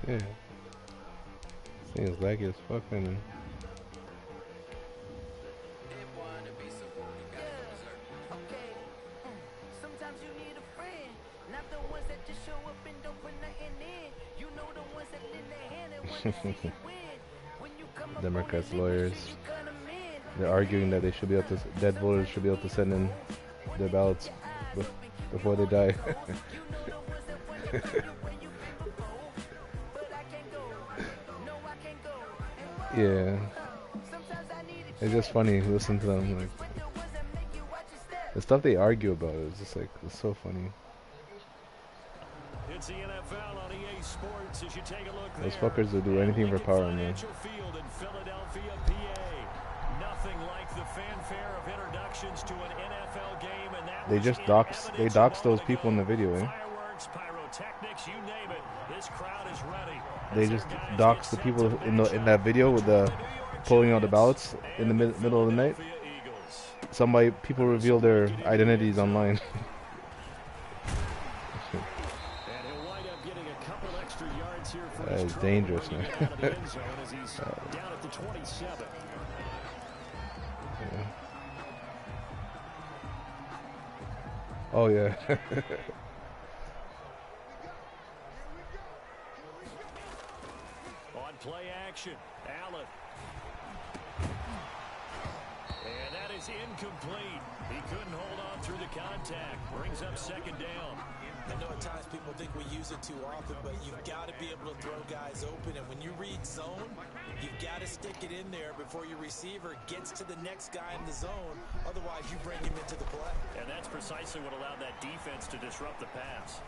Yeah. Seems laggy as fuck, man. Democrats lawyers, they're arguing that they should be able to, dead voters should be able to send in their ballots before they die. Yeah, it's just funny. Listen to them, like the stuff they argue about is just like it's so funny. It's the NFL on EA Sports as you take a look Those there. fuckers will do anything for power, man. Field in Philadelphia, PA. Nothing like the fanfare of introductions to an NFL game, and that They just dox those people in the video, eh? Fireworks, pyrotechnics, you name it. This crowd is ready. They just dox the people in that video with the pulling out the ballots in the middle of the night. People reveal their identities online. That is dangerous, man. Yeah. Oh yeah. On play action, Allen. And that is incomplete. He couldn't hold on through the contact. Brings up second down. I know at times people think we use it too often, but you've got to be able to throw guys open. And when you read zone, you've got to stick it in there before your receiver gets to the next guy in the zone. Otherwise, you bring him into the play. And that's precisely what allowed that defense to disrupt the pass.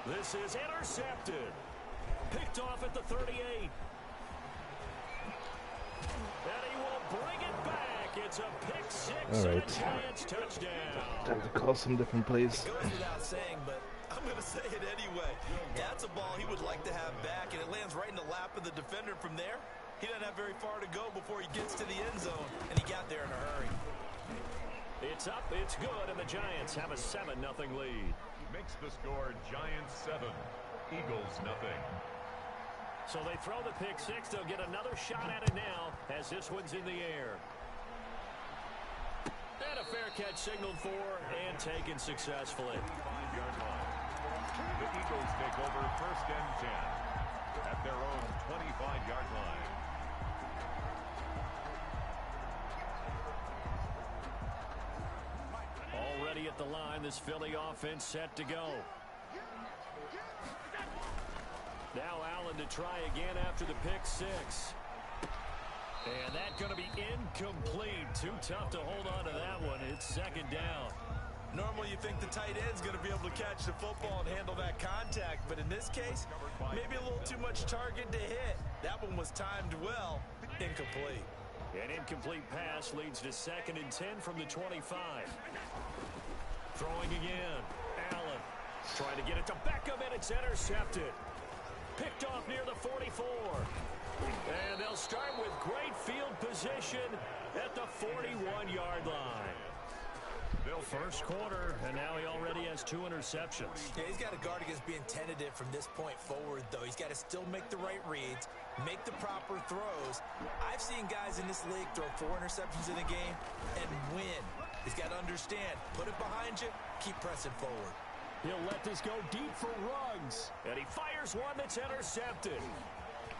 This is intercepted. Picked off at the 38. And he will bring it back. It's a pick six. All right. And a Giants touchdown. Time to call some different plays. It goes without saying, but I'm going to say it anyway. That's a ball he would like to have back, and it lands right in the lap of the defender from there. He doesn't have very far to go before he gets to the end zone, and he got there in a hurry. It's up, it's good, and the Giants have a 7-0 lead. Makes the score Giants 7, Eagles nothing. So they throw the pick six. They'll get another shot at it now as this one's in the air. And a fair catch signaled for and taken successfully. 5-yard line. The Eagles take over 1st and 10 at their own 25-yard line. Already at the line, this Philly offense set to go. Now Allen to try again after the pick six. And that's going to be incomplete. Too tough to hold on to that one. It's second down. Normally you think the tight end's going to be able to catch the football and handle that contact, but in this case, maybe a little too much target to hit. That one was timed well. Incomplete. An incomplete pass leads to 2nd and 10 from the 25. Throwing again. Allen trying to get it to Beckham, and it's intercepted. Picked off near the 44. And they'll start with great field position at the 41-yard line. First quarter, and now he already has 2 interceptions. Yeah, he's got to guard against being tentative from this point forward, though. He's got to still make the right reads, make the proper throws. I've seen guys in this league throw 4 interceptions in a game and win. He's got to understand, put it behind you, keep pressing forward. He'll let this go deep for Ruggs. And he fires one that's intercepted.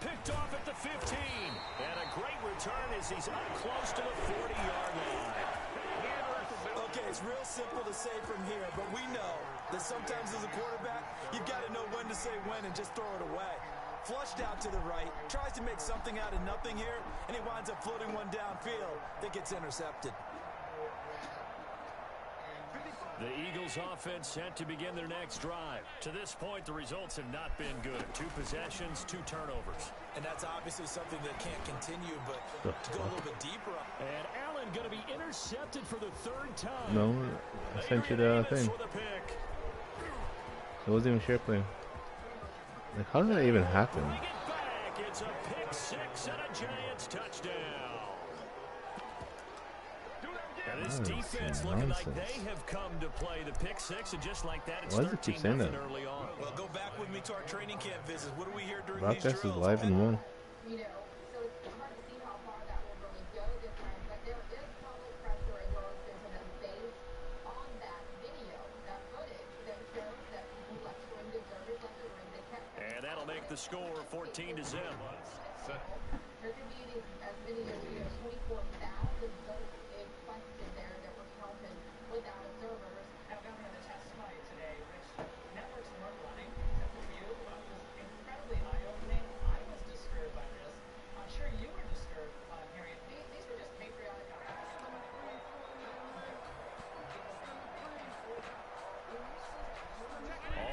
Picked off at the 15. And a great return as he's up close to the 40-yard line. Okay, it's real simple to say from here, but we know that sometimes as a quarterback, you've got to know when to say when and just throw it away. Flushed out to the right, tries to make something out of nothing here, and he winds up floating one downfield that gets intercepted. The Eagles offense set to begin their next drive. To this point, the results have not been good. 2 possessions, 2 turnovers. And that's obviously something that can't continue, but to go a little bit deeper. And Allen going to be intercepted for the 3rd time. No, I sent you the thing. It wasn't even share play. Like, how did that even happen? It's a pick six and a Giants touchdown. And this defense looking like they have come to play the pick six, and just like that, it's Why does it keep 13-0 saying that? early on. Well, go back with me to our training camp visits. What do we hear during these Broadcast is drills? live in one. You know, so it's hard to see how far that will really go this time. But there is public pressure and Wilson to them based on that video, that footage that shows that people left the ring, deserters left the ring. They kept. And that'll make the score 14-0. There could be as many as 24,000 votes in question there that were counted without observers. Now, Governor, the testimony today, which networks weren't running, except for you, was incredibly eye-opening. I was disturbed by this. I'm sure you were disturbed upon hearing it. These were just patriotic outbursts.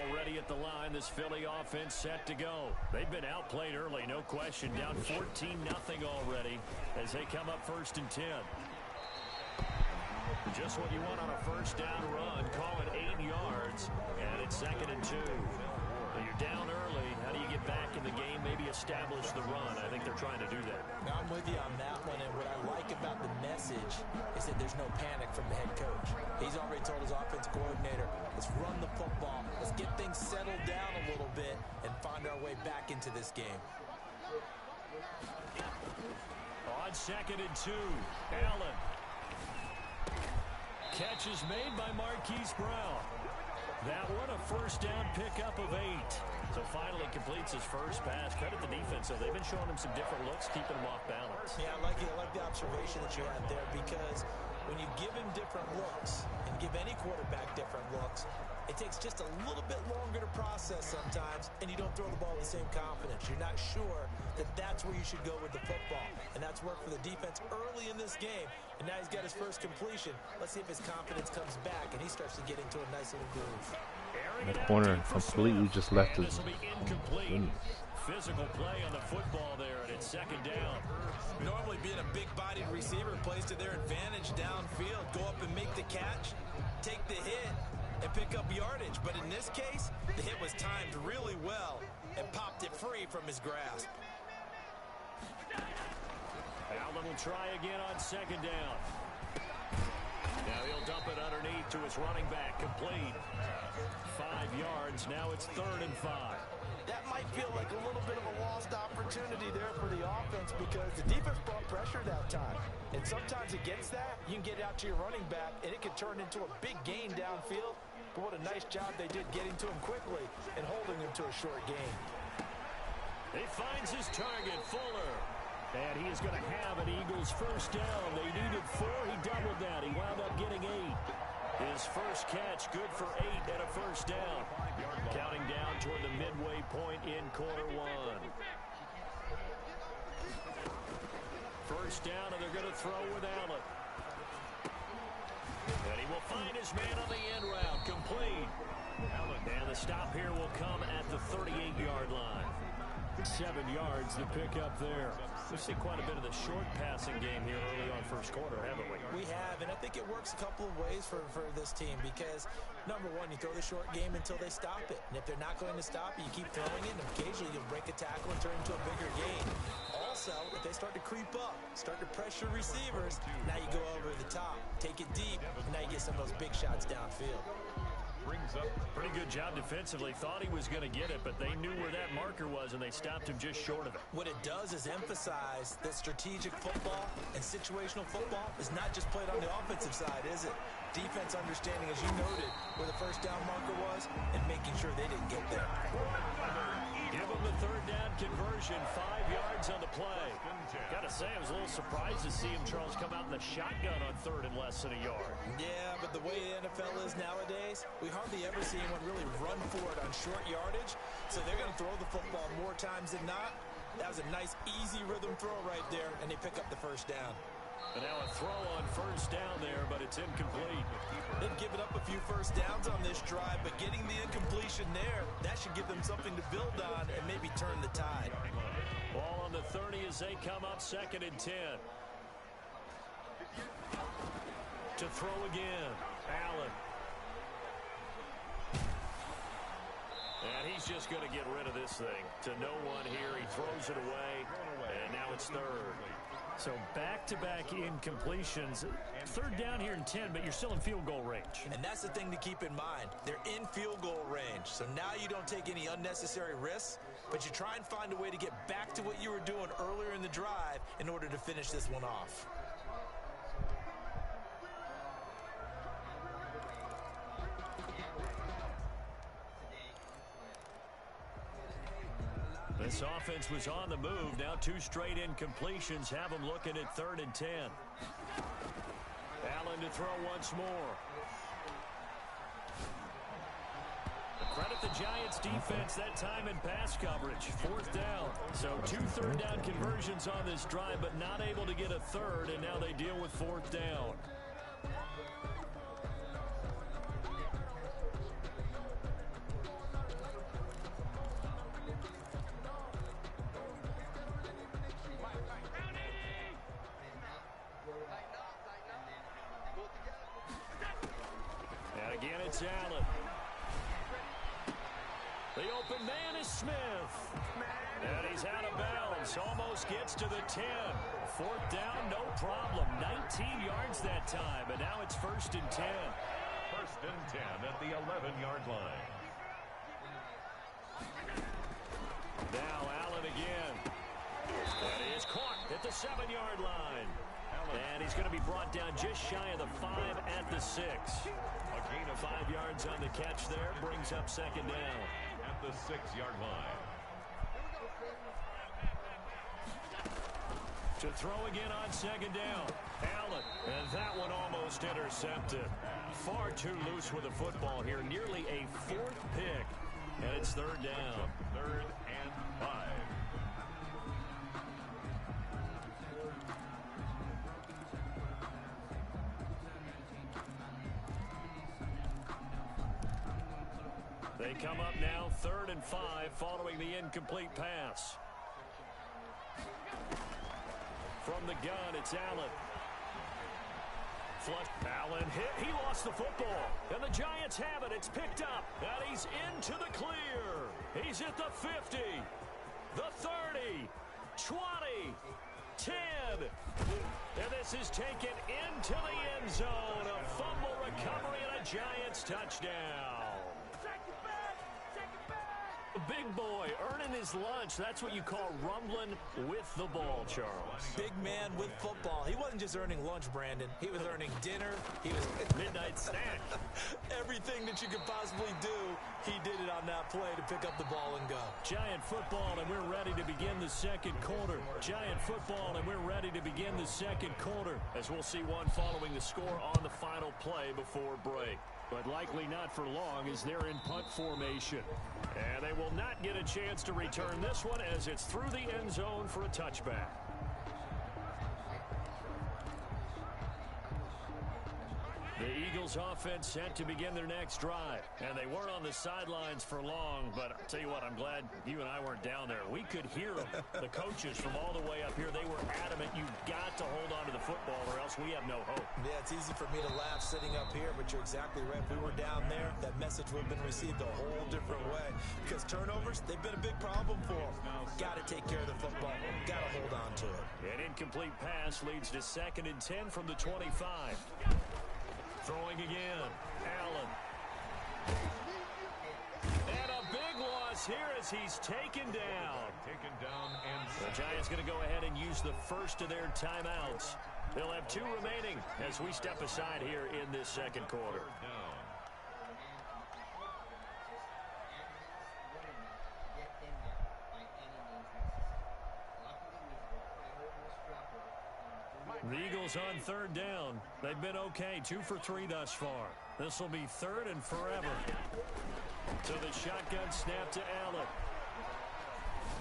Already at the line, this Philly offense set to go. They've been outplayed early, no question. Down 14-0 already as they come up 1st and 10. Just what you want on a first down run. Call it 8 yards, and it's 2nd and 2. When you're down early, how do you get back in the game, maybe establish the run? I think they're trying to do that. Now, I'm with you on that one, and what I like about the message is that there's no panic from the head coach. He's already told his offensive coordinator, let's run the football, let's get things settled down a little bit and find our way back into this game. On 2nd and 2, Allen. Catch is made by Marquise Brown. That one a first down pickup of 8. So finally completes his first pass. Credit the defense, so they've been showing him some different looks, keeping him off balance. Yeah, I like it. I like the observation that you had there, because when you give him different looks and give any quarterback different looks, it takes just a little bit longer to process sometimes, and you don't throw the ball with the same confidence. You're not sure that that's where you should go with the football, and that's worked for the defense early in this game, and now he's got his first completion. Let's see if his confidence comes back, and he starts to get into a nice little groove. The corner completely just left his. This will be incomplete. Physical play on the football there, and it's 2nd down. Normally being a big-bodied receiver plays to their advantage downfield. Go up and make the catch, take the hit, and pick up yardage. But in this case, the hit was timed really well and popped it free from his grasp. Allen will try again on 2nd down. Now he'll dump it underneath to his running back. Complete. 5 yards. Now it's 3rd and 5. That might feel like a little bit of a lost opportunity there for the offense, because the defense brought pressure that time. And sometimes against that, you can get out to your running back, and it can turn into a big gain downfield. But what a nice job they did getting to him quickly and holding him to a short gain. He finds his target, Fuller. And he is going to have an Eagles first down. They needed 4. He doubled that. He wound up getting 8. His first catch, good for 8 and a first down. Counting down toward the midway point in quarter 1. First down, and they're going to throw with Allen. And he will find his man on the end route. Complete. And the stop here will come at the 38-yard line. 7 yards to pick up there. We've seen quite a bit of the short passing game here early on first quarter, haven't we? We have, and I think it works a couple of ways for this team, because, number one, you throw the short game until they stop it. And if they're not going to stop it, you keep throwing it, and occasionally you'll break a tackle and turn into a bigger gain. Also, if they start to creep up, start to pressure receivers, now you go over the top, take it deep, and now you get some of those big shots downfield. Brings up. Pretty good job defensively. Thought he was going to get it, but they knew where that marker was, and they stopped him just short of it. What it does is emphasize that strategic football and situational football is not just played on the offensive side, is it? Defense understanding, as you noted, where the first down marker was and making sure they didn't get there. Give him the 3rd down conversion. 5 yards on the play. Got to say, I was a little surprised to see him, Charles, come out in the shotgun on 3rd and less than a yard. Yeah, but the way the NFL is nowadays, we hardly ever see anyone really run for it on short yardage. So they're going to throw the football more times than not. That was a nice, easy rhythm throw right there, and they pick up the first down. And now a throw on first down there, but it's incomplete. They've given up a few first downs on this drive, but getting the incompletion there, that should give them something to build on and maybe turn the tide. Ball on the 30 as they come up 2nd and 10. To throw again, Allen. And he's just going to get rid of this thing. To no one here, he throws it away, and now it's 3rd. So back-to-back incompletions. Third down here in 10, but you're still in field goal range. And that's the thing to keep in mind. They're in field goal range. So now you don't take any unnecessary risks, but you try and find a way to get back to what you were doing earlier in the drive in order to finish this one off. This offense was on the move. Now 2 straight incompletions have them looking at 3rd and 10. Allen to throw once more. Credit the Giants defense that time in pass coverage. 4th down. So 2 third down conversions on this drive, but not able to get a third, and now they deal with 4th down. Again, it's Allen. The open man is Smith. And he's out of bounds. Almost gets to the 10. 4th down, no problem. 19 yards that time. And now it's 1st and 10. 1st and 10 at the 11-yard line. Now Allen again. And he is caught at the 7-yard line. And he's going to be brought down just shy of the 5 at the 6. A gain of 5 yards on the catch there. Brings up 2nd down. At the 6-yard line. To throw again on 2nd down. Allen. And that one almost intercepted. Far too loose with the football here. Nearly a 4th pick. And it's 3rd down. 3rd and 5. They come up now 3rd and 5 following the incomplete pass. From the gun, it's Allen. Flush. Allen hit. He lost the football. And the Giants have it. It's picked up. And he's into the clear. He's at the 50. The 30. 20. 10. And this is taken into the end zone. A fumble recovery and a Giants touchdown. Big boy earning his lunch. That's what you call rumbling with the ball, Charles. Big man with football. He wasn't just earning lunch, Brandon. He was earning dinner. He was midnight snack. Everything that you could possibly do, he did it on that play to pick up the ball and go. Giant football, and we're ready to begin the 2nd quarter. Giant football, and we're ready to begin the 2nd quarter, as we'll see one following the score on the final play before break. But likely not for long as they're in punt formation. And they will not get a chance to return this one as it's through the end zone for a touchback. The Eagles offense set to begin their next drive. And they weren't on the sidelines for long, but I'll tell you what, I'm glad you and I weren't down there. We could hear them, the coaches from all the way up here. They were adamant, you've got to hold on to the football or else we have no hope. Yeah, it's easy for me to laugh sitting up here, but you're exactly right. If we were down there, that message would have been received a whole different way. Because turnovers, they've been a big problem for them. Got to take care of the football. Got to hold on to it. An incomplete pass leads to 2nd and 10 from the 25. Throwing again. Allen. And a big loss here as he's taken down. Taken down and the Giants going to go ahead and use the first of their timeouts. They'll have 2 remaining as we step aside here in this 2nd quarter. The Eagles on 3rd down. They've been okay, 2 for 3 thus far. This will be 3rd and forever. So the shotgun snap to Allen.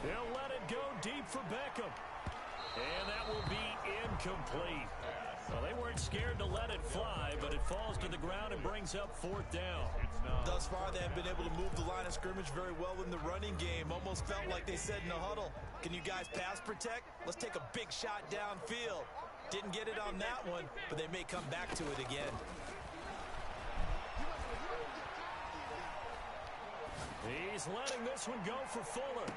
He'll let it go deep for Beckham. And that will be incomplete. Well, they weren't scared to let it fly, but it falls to the ground and brings up 4th down. Thus far, they have been able to move the line of scrimmage very well in the running game. Almost felt like they said in the huddle, can you guys pass protect? Let's take a big shot downfield. Didn't get it on that one, but they may come back to it again. He's letting this one go for Fuller.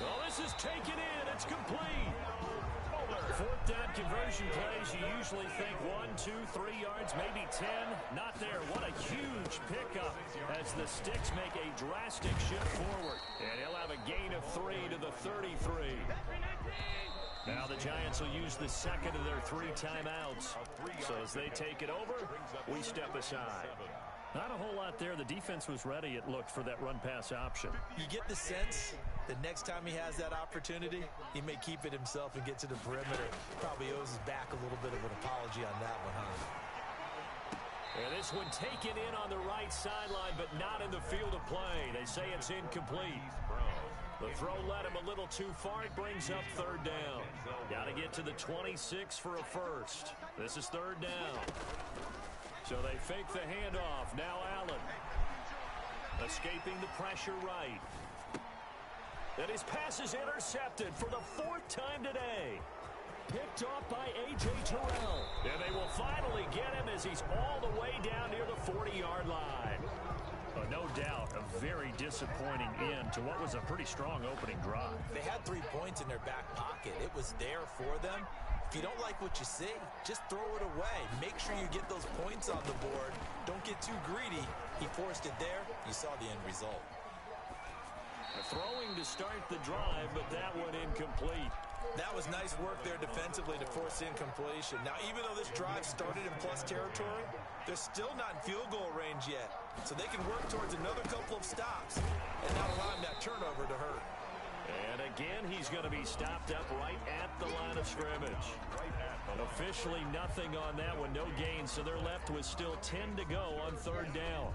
Oh, this is taken in. It's complete. Fuller Fourth down conversion plays, you usually think 1, 2, 3 yards, maybe 10. Not there. What a huge pickup as the Sticks make a drastic shift forward. And he'll have a gain of 3 to the 33. Now the Giants will use the second of their 3 timeouts. So as they take it over, we step aside. Not a whole lot there. The defense was ready, it looked, for that run-pass option. You get the sense that next time he has that opportunity, he may keep it himself and get to the perimeter. Probably owes his back a little bit of an apology on that one, huh? And this one taken in on the right sideline, but not in the field of play. They say it's incomplete. The throw led him a little too far. It brings up third down. Got to get to the 26 for a first. This is third down. So they fake the handoff. Now Allen. Escaping the pressure right. And his pass is intercepted for the 4th time today. Picked off by A.J. Terrell. And they will finally get him as he's all the way down near the 40-yard line. No doubt a very disappointing end to what was a pretty strong opening drive. They had 3 points in their back pocket. It was there for them. If you don't like what you see, just throw it away. Make sure you get those points on the board. Don't get too greedy. He forced it there. You saw the end result. Throwing to start the drive, but that one incomplete. That was nice work there defensively to force incompletion. Now, even though this drive started in plus territory, they're still not in field goal range yet. So they can work towards another couple of stops and not allowing that turnover to hurt. And again, he's going to be stopped up right at the line of scrimmage. Officially nothing on that one, no gain, so they're left with still 10 to go on third down.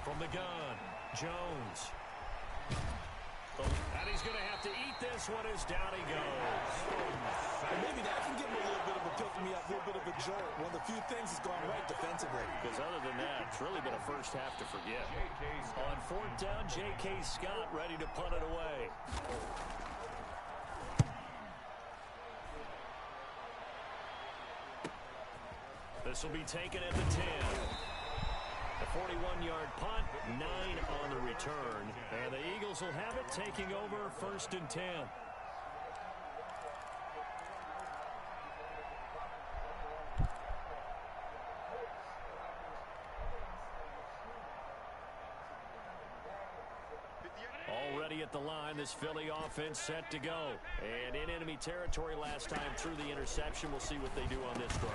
From the gun, Jones. And he's going to have to eat this one as down he goes. And maybe that can give him a little bit of a pick-me-up, a little bit of a jolt. One of the few things that's gone right defensively. Because other than that, it's really been a first half to forget. On fourth down, J.K. Scott ready to punt it away. This will be taken at the 10. A 41-yard punt, 9 on the return. And the Eagles will have it, taking over 1st and 10. Already at the line, this Philly offense set to go. And in enemy territory last time through the interception. We'll see what they do on this drive.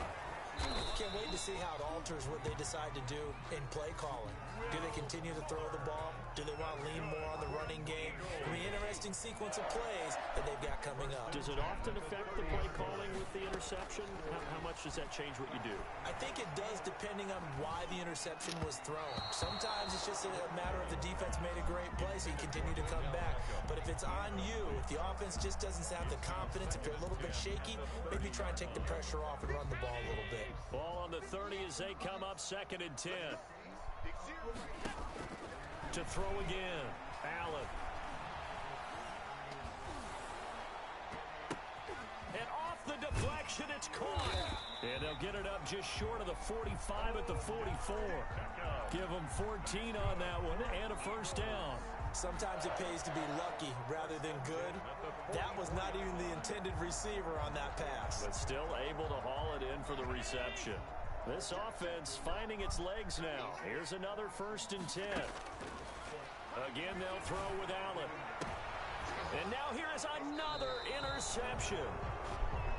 Can't wait to see how it alters what they decide to do in play calling. Do they continue to throw the ball? Do they want to lean more on the running game? I mean, interesting sequence of plays that they've got coming up. Does it often affect the play calling with the interception? How much does that change what you do? I think it does, depending on why the interception was thrown. Sometimes it's just a matter of the defense made a great play, so you continue to come back. But if it's on you, if the offense just doesn't have the confidence, if you're a little bit shaky, maybe try and take the pressure off and run the ball a little bit. Ball on the 30 as they come up 2nd and 10. To throw again, Allen. And off the deflection, it's caught. And they'll get it up just short of the 45 at the 44. Give them 14 on that one and a first down. Sometimes it pays to be lucky rather than good. That was not even the intended receiver on that pass. But still able to haul it in for the reception. This offense finding its legs now. Here's another 1st and 10. Again, they'll throw with Allen. And now here is another interception.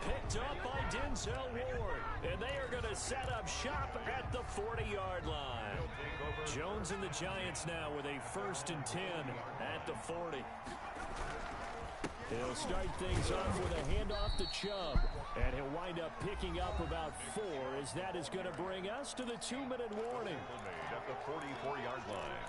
Picked up by Denzel Ward. And they are going to set up shop at the 40-yard line. Jones and the Giants now with a 1st and 10 at the 40. He'll start things off with a handoff to Chubb. And he'll wind up picking up about 4 as that is going to bring us to the 2-minute warning. At the 44-yard line.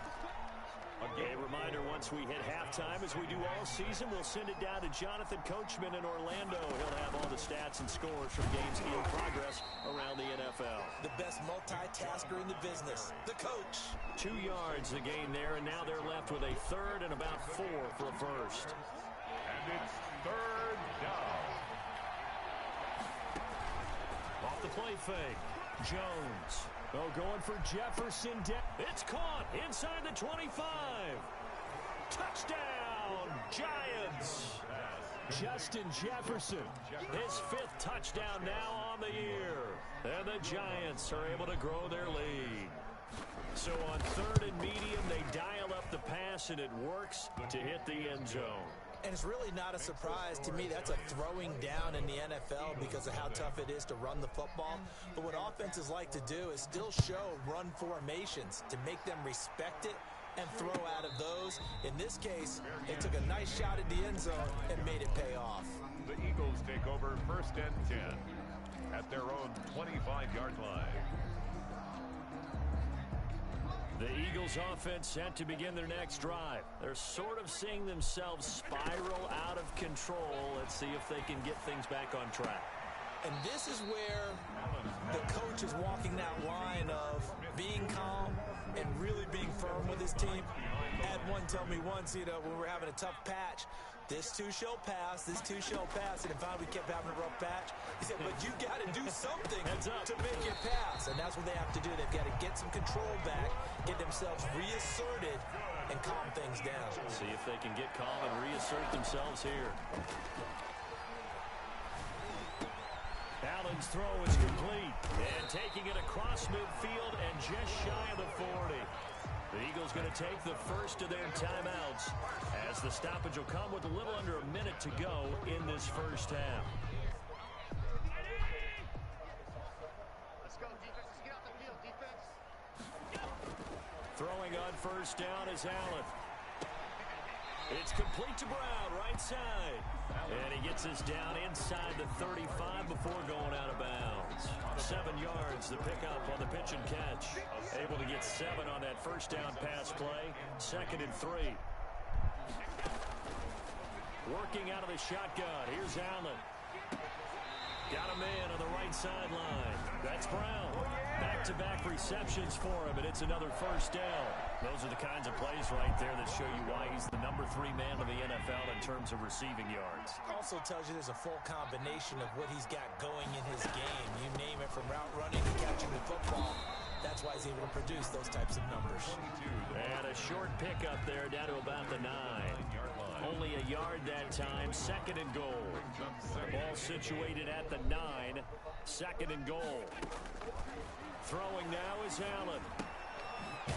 A reminder, once we hit halftime, as we do all season, we'll send it down to Jonathan Coachman in Orlando. He'll have all the stats and scores from games in progress around the NFL. The best multitasker in the business, the coach. 2 yards the gain there, and now they're left with a 3rd and about 4 for a first. And it's 3rd down. Off the play fake. Jones. Oh, going for Jefferson. It's caught inside the 25. Touchdown, Giants. Justin Jefferson, his 5th touchdown now on the year. And the Giants are able to grow their lead. So on 3rd and medium, they dial up the pass, and it works to hit the end zone. And it's really not a surprise to me. That's a throwing down in the NFL because of how tough it is to run the football. But what offenses like to do is still show run formations to make them respect it and throw out of those. In this case, they took a nice shot at the end zone and made it pay off. The Eagles take over 1st and 10 at their own 25-yard line. The Eagles offense set to begin their next drive. They're sort of seeing themselves spiral out of control. Let's see if they can get things back on track. And this is where the coach is walking that line of being calm and really being firm with his team. I had one tell me once, when we were having a tough patch, this too shall pass, this too shall pass. And in fact, we kept having a rough patch. He said, but you got to do something to make it pass. And that's what they have to do. They've got to get some control back, get themselves reasserted, and calm things down. See if they can get calm and reassert themselves here. Allen's throw is complete. And taking it across midfield and just shy of the 40. The Eagles going to take the first of their timeouts as the stoppage will come with a little under a minute to go in this first half. Let's go, defense. Let's get out the field, defense. Throwing on first down is Allen. It's complete to Brown, right side. And he gets us down inside the 35 before going out of bounds. 7 yards, the pickup on the pitch and catch. Able to get 7 on that first down pass play. 2nd and 3. Working out of the shotgun. Here's Allen. Got a man on the right sideline. That's Brown. Back-to-back receptions for him, and it's another first down. Those are the kinds of plays right there that show you why he's the number 3 man in the NFL in terms of receiving yards. Also tells you there's a full combination of what he's got going in his game. You name it, from route running to catching the football. That's why he's able to produce those types of numbers. And a short pickup there down to about the 9. Only a yard that time. 2nd and goal. The ball situated at the 9. 2nd and goal. Throwing now is Allen.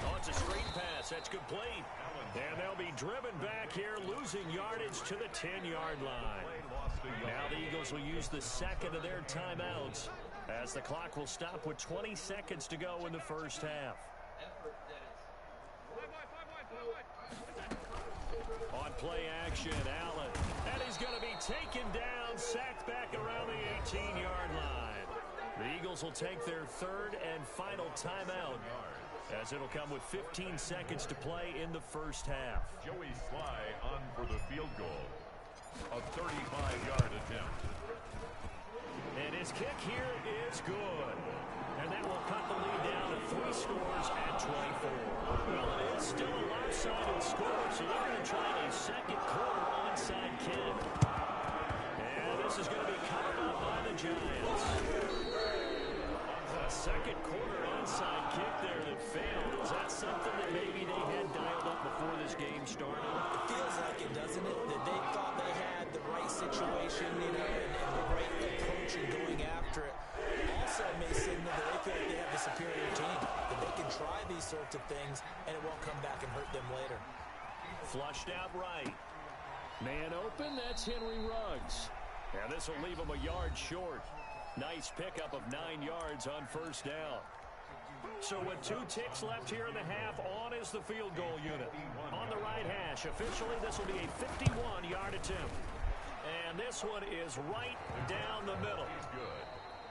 Oh, it's a screen pass. That's complete. And they'll be driven back here, losing yardage to the 10-yard line. Now the Eagles will use the 2nd of their timeouts as the clock will stop with 20 seconds to go in the first half. On play action, Allen. And he's going to be taken down, sacked back around the 18-yard line. The Eagles will take their 3rd and final timeout, as it'll come with 15 seconds to play in the first half. Joey Sly on for the field goal. A 35-yard attempt. And his kick here is good. And that will cut the lead down to 3 scores at 24. Well, it is still a lopsided score, so they're going to try a 2nd quarter onside kick. And this is going to be covered up by the Giants. A 2nd quarter onside kick there that failed. Is that something that maybe they had dialed up before this game started? It feels like it, doesn't it? That they thought they had the right situation, and the right approach in going after it. Also may signal that they feel like they have the superior team, that they can try these sorts of things, and it won't come back and hurt them later. Flushed out right. Man open, that's Henry Ruggs. And this will leave him a yard short. Nice pickup of 9 yards on first down. So with 2 ticks left here in the half, on is the field goal unit. On the right hash, officially this will be a 51-yard attempt. And this one is right down the middle.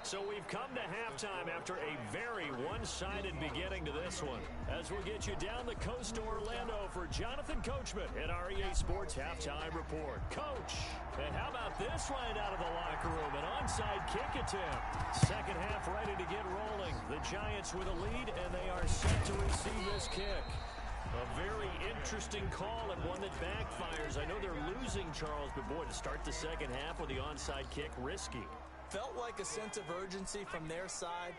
So we've come to halftime after a very one-sided beginning to this one, as we'll get you down the coast to Orlando for Jonathan Coachman at our EA Sports Halftime Report. Coach, and how about this right out of the locker room? An onside kick attempt. Second half ready to get rolling. The Giants with a lead, and they are set to receive this kick. A very interesting call and one that backfires. I know they're losing, Charles, but boy, to start the second half with the onside kick, risky. Felt like a sense of urgency from their side,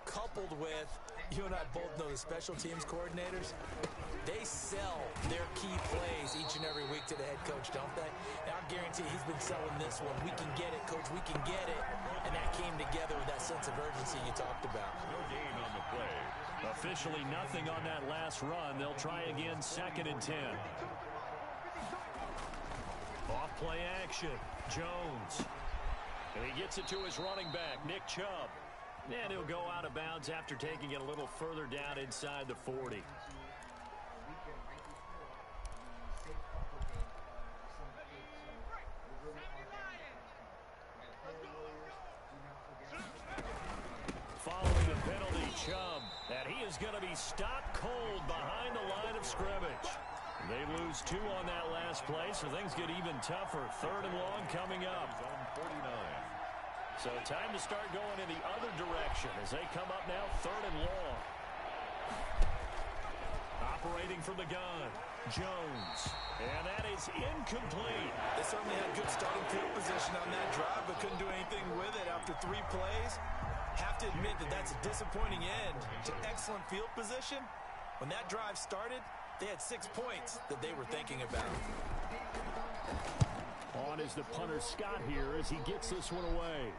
coupled with, you and I both know the special teams coordinators, they sell their key plays each and every week to the head coach, don't they? And I guarantee he's been selling this one. We can get it, coach, we can get it. And that came together with that sense of urgency you talked about. No gain on the play. Officially nothing on that last run. They'll try again, 2nd and 10. Off play action. Jones. And he gets it to his running back, Nick Chubb. And he'll go out of bounds after taking it a little further down inside the 40. Following the penalty, Chubb. And he is going to be stopped cold behind the line of scrimmage. They lose 2 on that last play, so things get even tougher. 3rd and long coming up. Zone 49. So time to start going in the other direction as they come up now 3rd and long. Operating from the gun, Jones. And that is incomplete. They certainly had good starting field position on that drive, but couldn't do anything with it after 3 plays. Have to admit that that's a disappointing end to excellent field position. When that drive started, they had 6 points that they were thinking about. On is the punter Scott here as he gets this one away.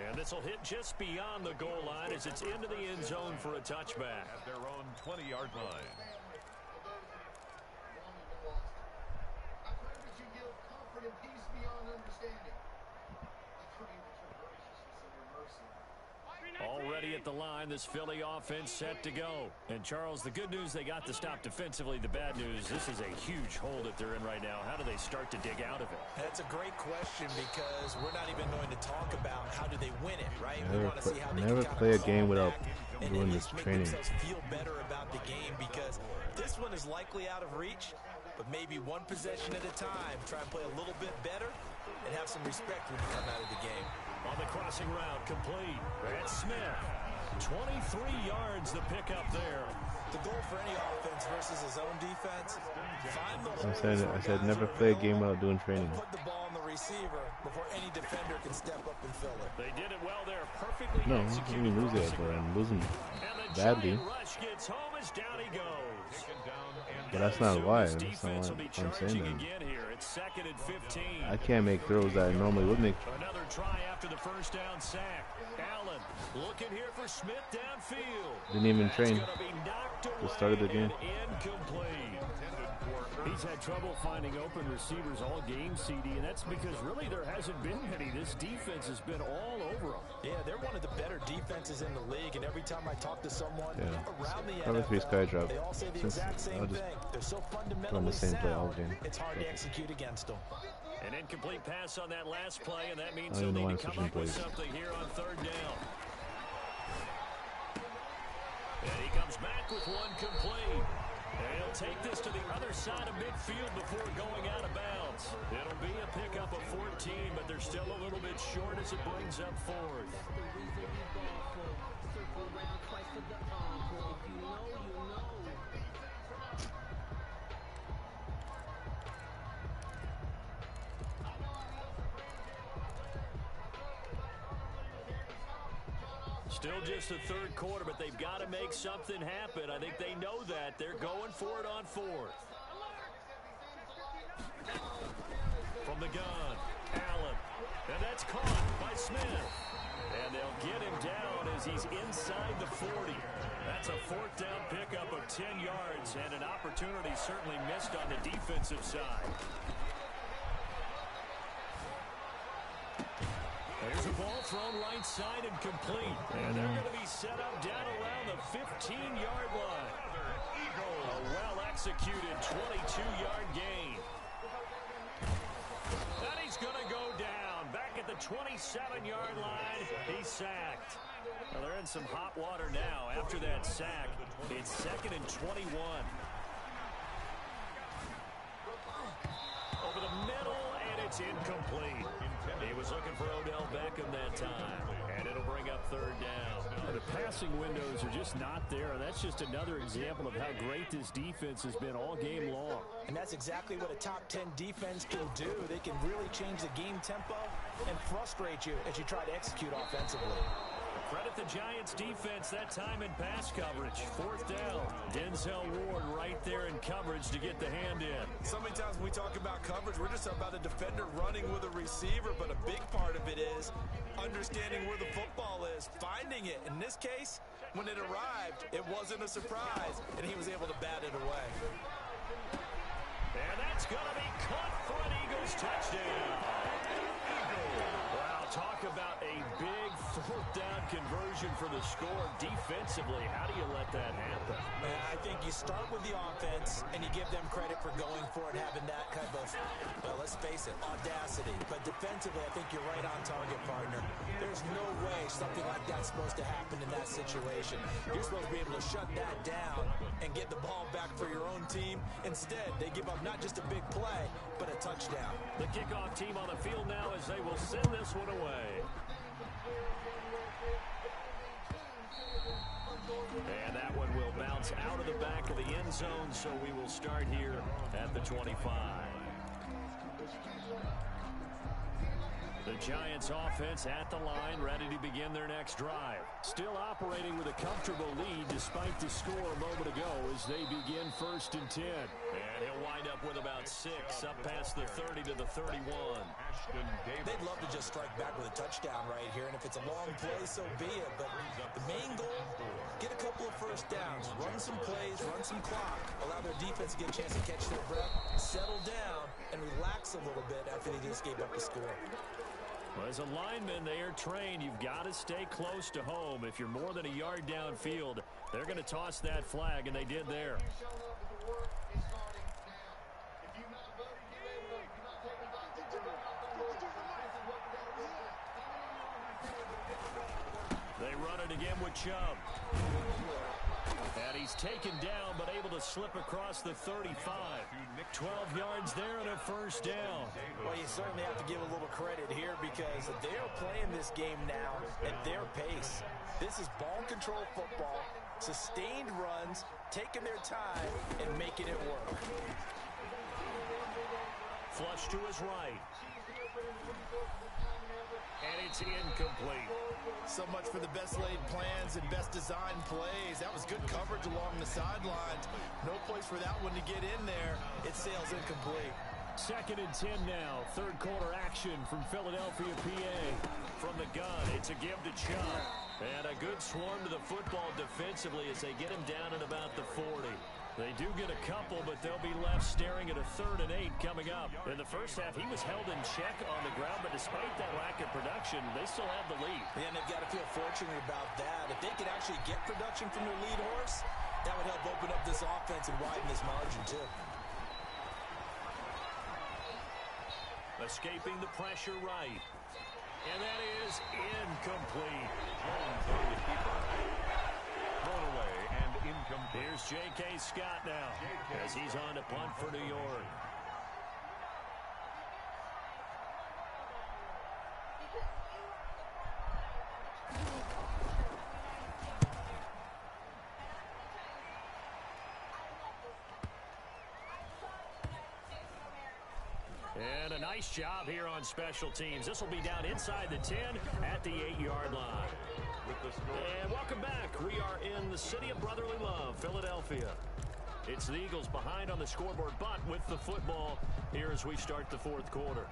And this will hit just beyond the goal line as it's into the end zone for a touchback. At their own 20-yard line. I've heard that you give comfort and peace beyond understanding. I pray that your graciousness and your mercy. Already at the line, this Philly offense set to go. And, Charles, the good news, they got the stop defensively. The bad news, this is a huge hole that they're in right now. How do they start to dig out of it? That's a great question because we're not even going to talk about how do they win it, right? We want to see how they never can play a claw game without back and doing at this least make training. themselves feel better about the game because this one is likely out of reach, but maybe one possession at a time. Try and play a little bit better and have some respect when you come out of the game. On the crossing route, complete. That's Smith. 23 yards the pickup there. The goal for any offense versus his own defense, find the holes I said never play a game without doing training. put the ball on the receiver before any defender can step up and fill it. They did it well there. Perfectly No, I'm executed. going to lose it, crossing but route. I'm losing And the badly. giant rush gets home as down he goes. Taken down and But that's not why. This That's not defense will why be I'm saying charging that. again here. It's 2nd and 15. I can't make throws that I normally would make. Another try after the first down sack. Allen looking here for Smith downfield. Didn't even That's train. gonna be knocked away Just started the game. and incomplete. He's had trouble finding open receivers all game, CD, and that's because really there hasn't been many. This defense has been all over them. Yeah, they're one of the better defenses in the league, and every time I talk to someone around the Cover 3 sky drop. they all say the Since exact same I'll just thing. They're so run fundamentally the same play all sound, game. it's hard to execute against them. An incomplete pass on that last play, and that means I they'll don't know need why to I'm come up with switching something here on 3rd down. And he comes back with one complete. And he'll take this to the other side of midfield before going out of bounds. It'll be a pickup of 14, but they're still a little bit short as it brings up 4th. Still just the 3rd quarter, but they've got to make something happen. I think they know that. They're going for it on 4th. From the gun, Allen. And that's caught by Smith. And they'll get him down as he's inside the 40. That's a 4th down pickup of 10 yards and an opportunity certainly missed on the defensive side. There's a ball thrown right side and complete. And they're going to be set up down around the 15-yard line. A well-executed 22-yard gain. And he's going to go down. Back at the 27-yard line, he's sacked. Well, they're in some hot water now after that sack. It's 2nd and 21. Over the middle, and it's incomplete. He was looking for Odell Beckham that time, and it'll bring up 3rd down. The passing windows are just not there, and that's just another example of how great this defense has been all game long. And that's exactly what a top 10 defense can do. They can really change the game tempo and frustrate you as you try to execute offensively. Credit the Giants defense that time in pass coverage. Fourth down. Denzel Ward right there in coverage to get the hand in. So many times when we talk about coverage, we're just about a defender running with a receiver, but a big part of it is understanding where the football is, finding it. In this case, when it arrived, it wasn't a surprise, and he was able to bat it away. And that's going to be caught for an Eagles touchdown. Wow, talk about a big fourth down conversion for the score. Defensively, how do you let that happen? I think you start with the offense, and you give them credit for going for it, having that kind of, well, let's face it, audacity. But defensively, I think you're right on target, partner. There's no way something like that's supposed to happen in that situation. You're supposed to be able to shut that down and get the ball back for your own team. Instead, they give up not just a big play, but a touchdown. The kickoff team on the field now as they will send this one away. And that one will bounce out of the back of the end zone, so we will start here at the 25. The Giants offense at the line, ready to begin their next drive. Still operating with a comfortable lead despite the score a moment ago as they begin 1st and 10. And he'll wind up with about 6 up past the 30 to the 31. They'd love to just strike back with a touchdown right here, and if it's a long play, so be it. But the main goal, get a couple of first downs, run some plays, run some clock, allow their defense to get a chance to catch their breath, settle down, and relax a little bit after they just gave up the score. Well, as a lineman, they are trained. You've got to stay close to home. If you're more than a yard downfield, they're going to toss that flag, and they did there. They run it again with Chubb. And he's taken down, but able to slip across the 35. 12 yards there and a first down. Well, you certainly have to give a little credit here because they're playing this game now at their pace. This is ball control football, sustained runs, taking their time, and making it work. Flush to his right. And it's incomplete. So much for the best laid plans and best designed plays. That was good coverage along the sidelines. No place for that one to get in there. It sails incomplete. 2nd and 10 now. 3rd quarter action from Philadelphia, PA. From the gun, it's a give to Chubb. And a good swarm to the football defensively as they get him down at about the 40. They do get a couple, but they'll be left staring at a 3rd and 8 coming up. In the first half, he was held in check on the ground, but despite that lack of production, they still have the lead. And they've got to feel fortunate about that. If they could actually get production from their lead horse, that would help open up this offense and widen this margin, too. Escaping the pressure right. And that is incomplete. Thrown away and incomplete. Here's J.K. Scott now as he's on to punt for New York. And a nice job here on special teams. This will be down inside the 10 at the 8-yard line. And welcome back. We are in the city of brotherly love, Philadelphia. It's the Eagles behind on the scoreboard, but with the football here as we start the 4th quarter.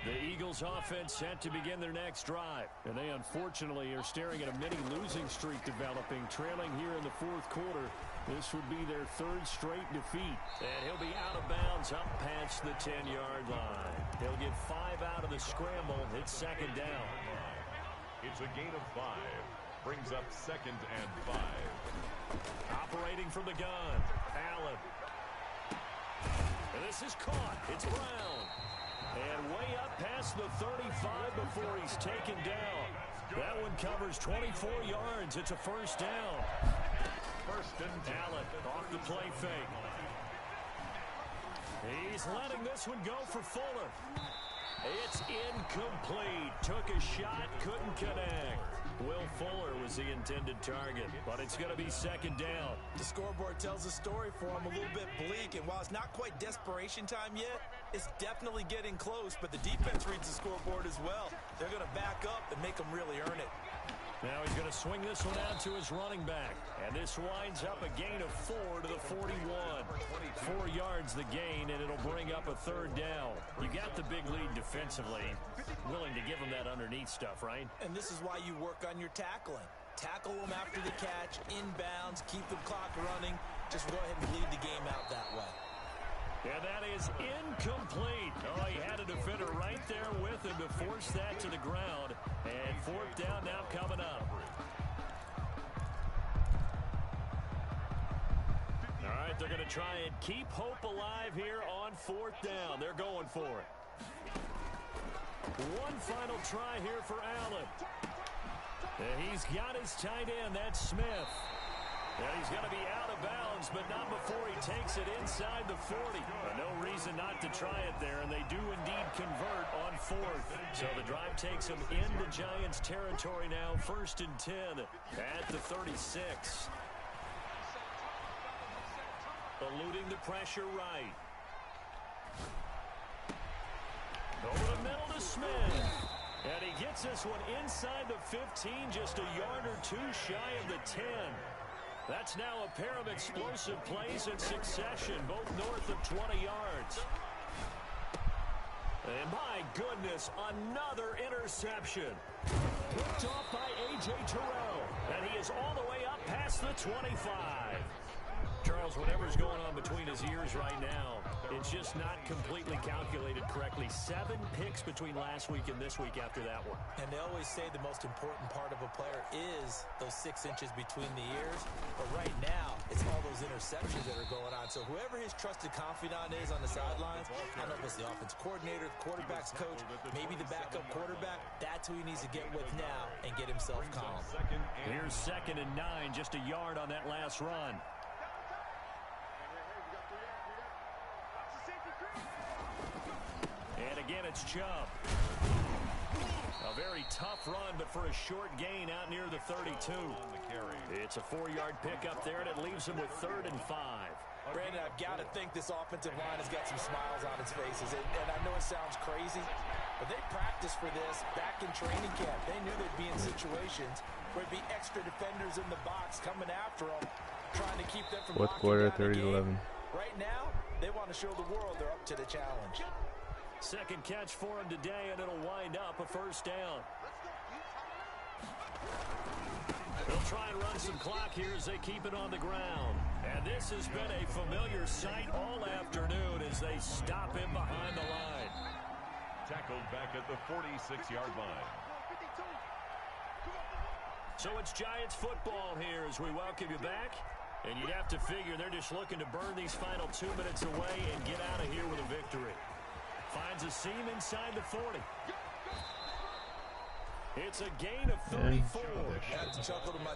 The Eagles offense set to begin their next drive. And they unfortunately are staring at a mini losing streak developing, trailing here in the 4th quarter. This would be their 3rd straight defeat. And he'll be out of bounds up past the 10-yard line. He'll get 5 out of the scramble. It's 2nd down. It's a gain of 5. Brings up 2nd and 5. Operating from the gun, Allen. And this is caught. It's Brown. And way up past the 35 before he's taken down. That one covers 24 yards. It's a first down. 1st and 10. Allen off the play fake. He's letting this one go for Fuller. It's incomplete. Took a shot, couldn't connect. Will Fuller was the intended target, but it's going to be 2nd down. The scoreboard tells a story for him, a little bit bleak, and while it's not quite desperation time yet, it's definitely getting close, but the defense reads the scoreboard as well. They're going to back up and make them really earn it. Now he's going to swing this one out to his running back. And this winds up a gain of 4 to the 41. 4 yards the gain, and it'll bring up a third down. You got the big lead defensively. Willing to give him that underneath stuff, right? And this is why you work on your tackling. Tackle them after the catch, inbounds, keep the clock running. Just go ahead and bleed the game out that way. And that is incomplete. Oh, he had a defender right there with him to force that to the ground. And fourth down now coming up. All right, they're going to try and keep hope alive here on fourth down. They're going for it. One final try here for Allen. And he's got his tight end. That's Smith. And he's going to be out of bounds, but not before he takes it inside the 40. But no reason not to try it there, and they do indeed convert on fourth. So the drive takes them into Giants territory now, 1st and 10 at the 36. Eluding the pressure right. Over the middle to Smith. And he gets this one inside the 15, just a yard or two shy of the 10. That's now a pair of explosive plays in succession, both north of 20 yards. And my goodness, another interception. Picked off by A.J. Terrell. And he is all the way up past the 25. Charles, whatever's going on between his ears right now, it's just not completely calculated correctly. 7 picks between last week and this week after that one. And they always say the most important part of a player is those 6 inches between the ears. But right now, it's all those interceptions that are going on. So whoever his trusted confidant is on the sidelines, I don't know if it's the offense coordinator, the quarterback's coach, maybe the backup quarterback, that's who he needs to get with now and get himself calm. Here's 2nd and 9, just a yard on that last run. And again, it's Chubb. A very tough run, but for a short gain out near the 32. It's a 4-yard pickup there, and it leaves him with 3rd and 5. Brandon, I've got to think this offensive line has got some smiles on its faces. And I know it sounds crazy, but they practiced for this back in training camp. They knew they'd be in situations where there'd be extra defenders in the box coming after them, trying to keep them from Fourth quarter, 30-11. Right now, they want to show the world they're up to the challenge. Second catch for him today, and it'll wind up a first down. They'll try and run some clock here as they keep it on the ground. And this has been a familiar sight all afternoon as they stop him behind the line. Tackled back at the 46-yard line. So it's Giants football here as we welcome you back. And you'd have to figure they're just looking to burn these final 2 minutes away and get out of here with a victory. Finds a seam inside the 40. It's a gain of 34. Had to chuckle to my...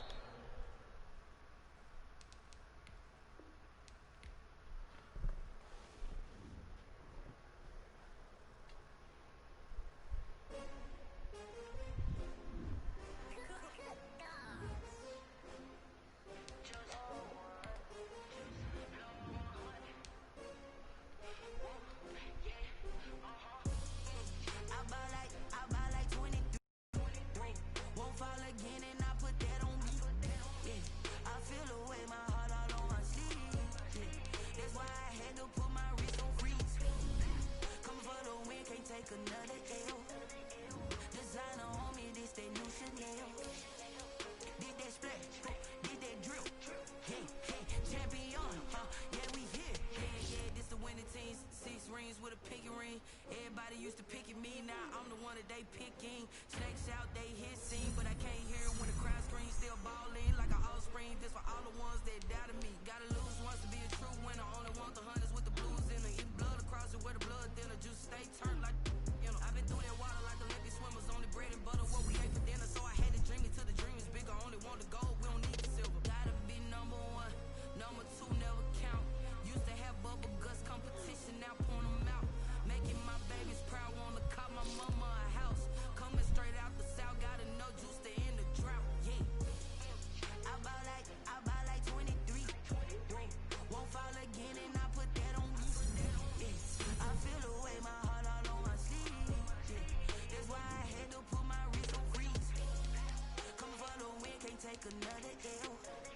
another ill.